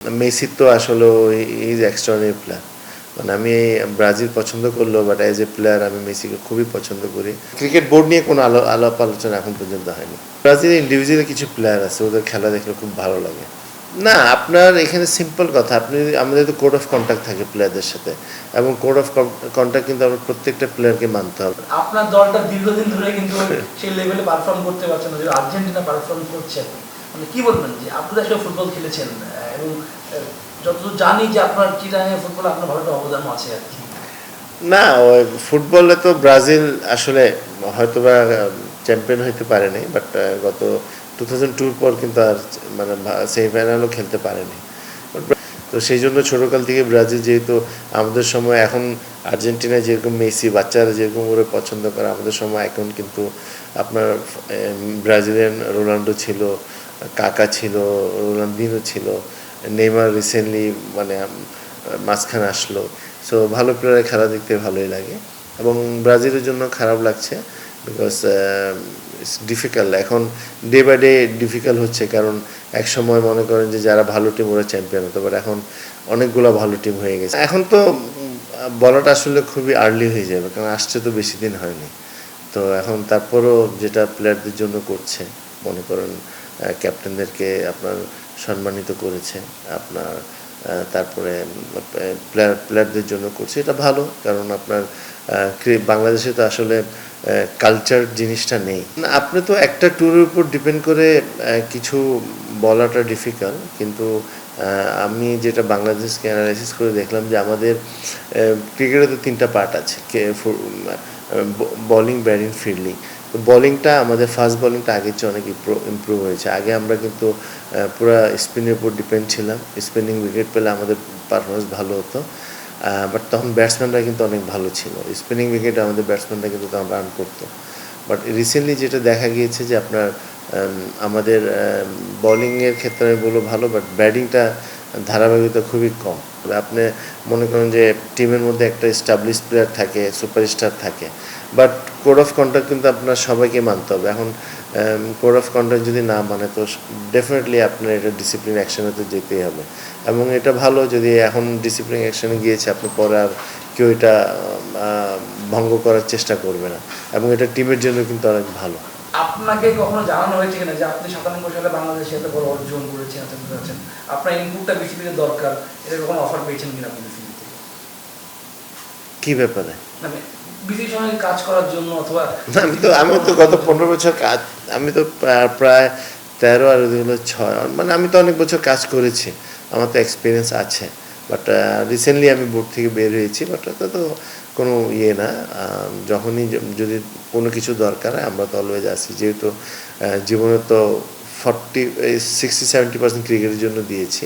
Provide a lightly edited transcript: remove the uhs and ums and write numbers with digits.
Messi তো আসলে is extraordinary player. মানে আমি ব্রাজিল পছন্দ করলেও বাট অ্যাজ এ প্লেয়ার আমি মেসিকে খুবই পছন্দ করি। ক্রিকেট বোর্ড নিয়ে কোনো আলাপ আলোচনা এখন পর্যন্ত হয়নি। ব্রাজিলে ইন্ডিভিজুয়ালি কিছু প্লেয়ার আছে, ওদের খেলা দেখলে খুব ভালো লাগে। না, আপনার এখানে সিম্পল কথা, আমাদের তো কোড অফ কন্ডাক্ট থাকে প্লেয়ারদের সাথে, এবং কোড অফ কন্ডাক্ট কিন্তু আমরা প্রত্যেকটা প্লেয়ারকে মানতে হবে। আপনার দলটা দীর্ঘদিন ধরে কিন্তু সেই লেভেলে পারফর্ম করতে পারছেন না, যে আর্জেন্টিনা পারফর্ম করছে। মানে কি বলবেন যে আপনি আসলে ফুটবল খেলেছেন এবং যতদূর জানি যে আপনার চিটাগাং ফুটবলে আপনার ভালো একটা অবদান আছে আর কি। না, ওই ফুটবলে তো ব্রাজিল আসলে হয়তোবা চ্যাম্পিয়ন হইতে পারেনি, বাট গত 2002 পর কিন্তু আর মানে সেমিফাইনালও খেলতে পারেনি। তো সেই জন্য ছোটোকাল থেকে ব্রাজিল, যেহেতু আমাদের সময়, এখন আর্জেন্টিনায় যেরকম মেসি বাচ্চারা যেরকম করে পছন্দ করে, আমাদের সময় এখন কিন্তু আপনার ব্রাজিলিয়ান রোনাল্ডো ছিল, কাকা ছিল, রোনালদিনো ছিল, নেইমার রিসেন্টলি মানে মাঝখানে আসলো। সো ভালো প্লেয়ারের খেলা দেখতে ভালোই লাগে, এবং ব্রাজিলের জন্য খারাপ লাগছে বিকজ ইটস ডিফিকাল্ট। এখন ডে বাই ডে ডিফিকাল্ট হচ্ছে, কারণ এক সময় মনে করেন যে যারা ভালো টিম ওরা চ্যাম্পিয়ন হতো, বাট এখন অনেকগুলো ভালো টিম হয়ে গেছে। এখন তো বলাটা আসলে খুবই আর্লি হয়ে যাবে, কারণ আসছে তো বেশি দিন হয়নি। তো এখন তারপরও যেটা প্লেয়ারদের জন্য করছে, মনে করেন ক্যাপ্টেনদেরকে আপনার সম্মানিত করেছে আপনার, তারপরে প্লেয়ারদের জন্য করছে, এটা ভালো। কারণ আপনার বাংলাদেশে তো আসলে কালচার জিনিসটা নেই। আপনি তো একটা ট্যুরের উপর ডিপেন্ড করে কিছু বলাটা ডিফিকাল্ট, কিন্তু আমি যেটা বাংলাদেশকে অ্যানালাইসিস করে দেখলাম যে আমাদের ক্রিকেটে তো 3টা পার্ট আছে, বোলিং, ব্যাটিং, ফিল্ডিং। তো বোলিংটা আমাদের ফাস্ট বোলিংটা আগের চেয়ে অনেক ইমপ্রুভ হয়েছে। আগে আমরা কিন্তু পুরো স্পিনের উপর ডিপেন্ড ছিলাম, স্পিনিং উইকেট পেলে আমাদের পারফরমেন্স ভালো হতো, বাট তখন ব্যাটসম্যানরা কিন্তু অনেক ভালো ছিল, স্পিনিং উইকেটে আমাদের ব্যাটসম্যানরা কিন্তু তখন রান করতো। বাট রিসেন্টলি যেটা দেখা গিয়েছে যে আপনার আমাদের বোলিংয়ের ক্ষেত্রে আমি বলবো ভালো, বাট ব্যাটিংটা ধারাবাহিকতা খুবই কম। আপনি মনে করেন যে টিমের মধ্যে একটা এস্টাবলিশ প্লেয়ার থাকে, সুপারস্টার থাকে, বাট কোড অফ কন্ডাক্ট কিন্তু আপনার সবাইকে মানতে হবে। এখন কোড অফ কন্ডাক্ট যদি না মানে, তো ডেফিনেটলি আপনার এটা ডিসিপ্লিন অ্যাকশনে তো যেতেই হবে। এবং এটা ভালো, যদি এখন ডিসিপ্লিন অ্যাকশনে গিয়েছে, আপনি পরে আর কেউ এটা ভঙ্গ করার চেষ্টা করবে না, এবং এটা টিমের জন্য কিন্তু অনেক ভালো। আপনাকে কখনো জানানো হয়েছে কিনা যে আপনি 97 সালে বাংলাদেশে এত বড় অর্জন করেছেন, আপনার ইনপুটটা বিসিবিতে দরকার, এটা কখনো অফার পেয়েছেন কিনা আপনি বিসিবি থেকে? কি ব্যাপারে? মানে বিসিবির সঙ্গে কাজ করার জন্য, অথবা আমি তো গত 15 বছর কাজ, আমি তো প্রায় 13 আর হলো 6, মানে আমি তো অনেক বছর কাজ করেছি, আমার তো এক্সপিরিয়েন্স আছে। বাট রিসেন্টলি আমি বোর্ড থেকে বের হয়েছি, বাট ওটা তো কোনো ইয়ে না। যখনই যদি কোনো কিছু দরকার হয় আমরা তো অলওয়েজ আসি, যেহেতু জীবনে তো 60-70% ক্রিকেটের জন্য দিয়েছি।